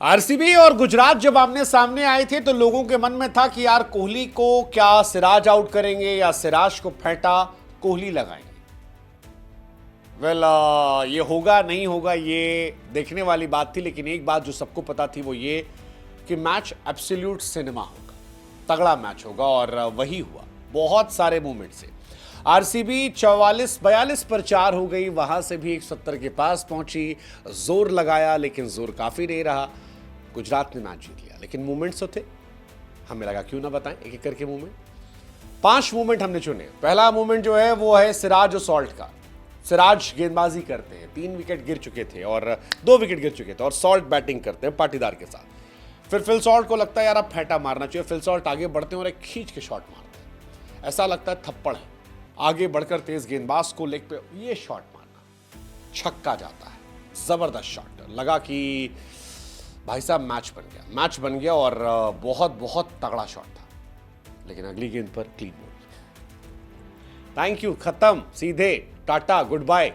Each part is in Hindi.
आरसीबी और गुजरात जब आमने सामने आए थे तो लोगों के मन में था कि यार कोहली को क्या सिराज आउट करेंगे या सिराज को फेंटा कोहली लगाएंगे। वेल ये होगा नहीं होगा ये देखने वाली बात थी, लेकिन एक बात जो सबको पता थी वो ये कि मैच एब्सोल्यूट सिनेमा होगा, तगड़ा मैच होगा और वही हुआ। बहुत सारे मूवमेंट से आरसीबी 44-42 पर 4 हो गई, वहां से भी 170 के पास पहुंची, जोर लगाया लेकिन जोर काफी नहीं रहा। गुजरात ने मैच जीत लिया, लेकिन मूवमेंट्स तो थे, हमें लगा क्यों ना बताएं एक एक करके मूवमेंट। 5 मूवमेंट हमने चुने। पहला मूवमेंट जो है वो है सिराज और सॉल्ट का। सिराज गेंदबाजी करते हैं, 3 विकेट गिर चुके थे और 2 विकेट गिर चुके थे, और सॉल्ट बैटिंग करते हैं पाटीदार के साथ। फिर फिल सॉल्ट को लगता है यार अब फेंटा मारना चाहिए। फिल सॉल्ट आगे बढ़ते हैं और एक खींच के शॉट मारते हैं, ऐसा लगता है थप्पड़ है। आगे बढ़कर तेज गेंदबाज को लेग पे ये शॉट मारना, छक्का जाता है, जबरदस्त शॉट। लगा कि भाई साहब मैच बन गया और बहुत बहुत तगड़ा शॉट था, लेकिन अगली गेंद पर क्लीन बोल्ड। थैंक यू, खत्म, सीधे टाटा गुड बाय।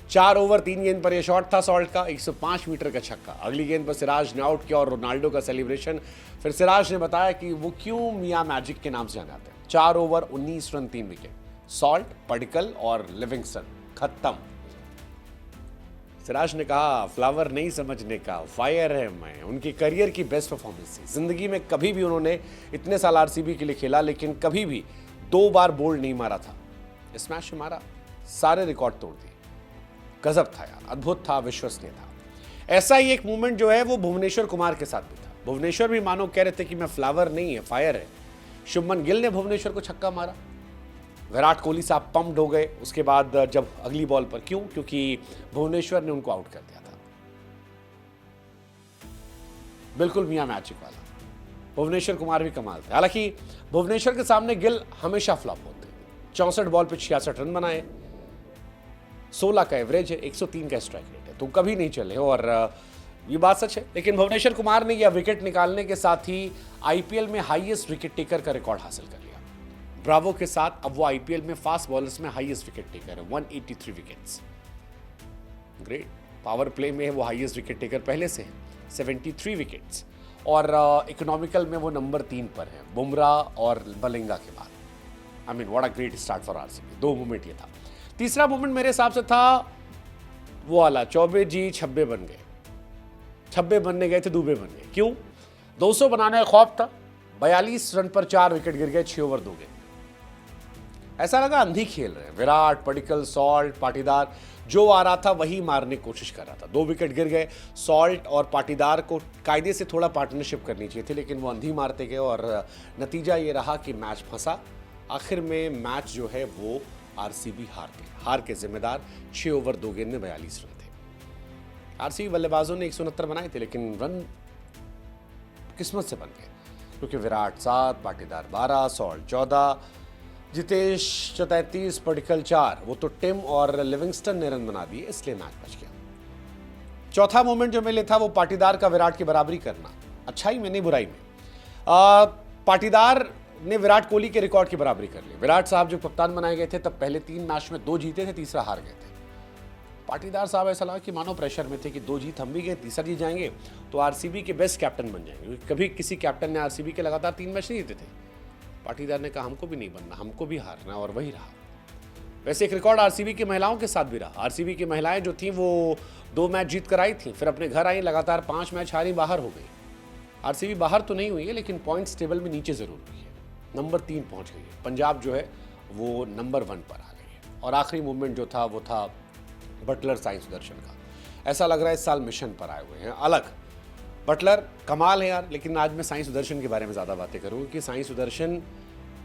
4 ओवर 3 गेंद पर यह शॉट था सॉल्ट का, 105 मीटर का छक्का। अगली गेंद पर सिराज ने आउट किया और रोनाल्डो का सेलिब्रेशन। फिर सिराज ने बताया कि वो क्यों मियां मैजिक के नाम से जाने जाते हैं। 4 over 19 run 3 wicket, salt, Padikkal और लिविंगस्टन, खत्म। सिराज ने कहा फ्लावर नहीं समझने का, फायर है मैं। उनकी करियर की बेस्ट परफॉर्मेंस थी। जिंदगी में कभी भी उन्होंने इतने साल आरसीबी के लिए खेला, लेकिन कभी भी 2 बार बोल्ड नहीं मारा था। इस मैच में मारा, सारे रिकॉर्ड तोड़ दिए। गजब था यार, अद्भुत था, विश्वसनीय था। ऐसा ही एक मूवमेंट जो है वो भुवनेश्वर कुमार के साथ भी था। भुवनेश्वर भी मानो कह रहे थे कि मैं फ्लावर नहीं है, फायर है। शुभमन गिल ने भुवनेश्वर को छक्का मारा। विराट कोहली साहब पंप्ड हो गए उसके बाद जब अगली बॉल पर, क्यों? क्योंकि भुवनेश्वर ने उनको आउट कर दिया था। बिल्कुल मियां मैजिक वाला। भुवनेश्वर कुमार भी कमाल थे। हालांकि भुवनेश्वर के सामने गिल हमेशा फ्लॉप होते हैं। 64 बॉल पे 66 रन बनाए, 16 का एवरेज है, 103 का स्ट्राइक रेट है, तो कभी नहीं चले और ये बात सच है। लेकिन भुवनेश्वर कुमार ने यह विकेट निकालने के साथ ही आईपीएल में हाईएस्ट विकेट टेकर का रिकॉर्ड हासिल कर लिया। ब्रावो के साथ अब वो आईपीएल में फास्ट बॉलर्स में हाईएस्ट विकेट टेकर है, 183 विकेट्स। ग्रेट। पावर प्ले में वो हाईएस्ट विकेट टेकर पहले से है, 73 विकेट्स। और इकोनॉमिकल में वो नंबर 3 पर है, बुमराह और मलिंगा के बाद। I mean what a great start for RCB. 2 movement ये था। तीसरा मूवमेंट मेरे हिसाब से था वो वाला, चौबे जी छब्बे बन गए। छब्बे बनने गए थे, दूबे बन गए। क्यों? 200 बनाने का खौफ था। 42 रन पर 4 विकेट गिर गए, 6 ओवर 2 गेंद। ऐसा लगा अंधी खेल रहे हैं। विराट, पडिक्कल, सॉल्ट, पाटीदार, जो आ रहा था वही मारने की कोशिश कर रहा था। 2 विकेट गिर गए। सॉल्ट और पाटीदार को कायदे से थोड़ा पार्टनरशिप करनी चाहिए थी, लेकिन वो अंधी मारते गए और नतीजा ये रहा कि मैच फंसा। आखिर में मैच जो है वो आरसीबी हार गई। हार के जिम्मेदार 6 ओवर 2 गेंद में 42 रन थे। आरसीबी बल्लेबाजों ने 169 बनाए थे, लेकिन रन किस्मत से बन गए, क्योंकि विराट 7, पाटीदार 12, सॉल्ट 14, जितेश 33, पडिक्कल 4, वो तो टिम और लिविंगस्टन ने रन बना दिए, इसलिए मैच बच गया। चौथा मोमेंट जो मेरे लिए था वो पाटीदार का विराट की बराबरी करना। अच्छाई में नहीं, बुराई में। पाटीदार ने विराट कोहली के रिकॉर्ड की बराबरी कर ली। विराट साहब जब कप्तान बनाए गए थे तब पहले 3 मैच में 2 जीते थे, तीसरा हार गए थे। पाटीदार साहब ऐसा लगा कि मानो प्रेशर में थे कि 2 जीत हम भी गए, तीसरा जीत जाएंगे तो आरसीबी के बेस्ट कैप्टन बन जाएंगे। कभी किसी कैप्टन ने आरसीबी के लगातार 3 मैच नहीं जीते थे। पाटीदार ने कहा हमको भी नहीं बनना, हमको भी हारना, और वही रहा। वैसे एक रिकॉर्ड आरसीबी की महिलाओं के साथ भी रहा। आरसीबी की महिलाएं जो थीं वो 2 मैच जीत कर आई थीं, फिर अपने घर आई, लगातार 5 मैच हारी, बाहर हो गई। आरसीबी बाहर तो नहीं हुई है, लेकिन पॉइंट्स टेबल में नीचे जरूर हुई है, नंबर 3 पहुंच गई है। पंजाब जो है वो नंबर 1 पर आ गई है। और आखिरी मूवमेंट जो था वो था बटलर साई सुदर्शन का। ऐसा लग रहा है इस साल मिशन पर आए हुए हैं अलग। बटलर कमाल है यार, लेकिन आज मैं साई सुदर्शन के बारे में ज़्यादा बातें करूँगी कि साई सुदर्शन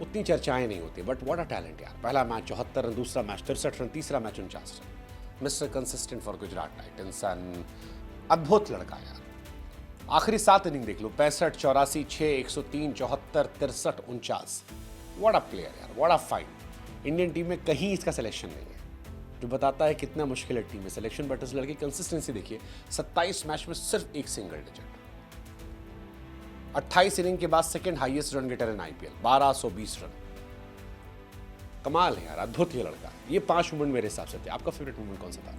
उतनी चर्चाएं नहीं होती, बट व्हाट अ टैलेंट यार। पहला मैच 74 रन, दूसरा मैच 63 रन, तीसरा match 49 run. Mister consistent for Gujarat Titans, अद्भुत लड़का यार। आखिरी 7 इनिंग देख लो, 65, 84, 6, 103, 74, 63, 49। व्हाट अ प्लेयर यार, what a fight. Indian team में कहीं इसका सिलेक्शन नहीं है, जो बताता है कितना मुश्किल है टीम में सिलेक्शन। बट इस लड़के की कंसिस्टेंसी देखिए, 27 मैच में सिर्फ 1 सिंगल डिजिट। 28 इनिंग के बाद second highest run getter in IPL, 1220 run. कमाल है यार, अद्भुत ये लड़का। ये 5 मूवमेंट मेरे हिसाब से थे। आपका फेवरेट मूवमेंट कौन सा था?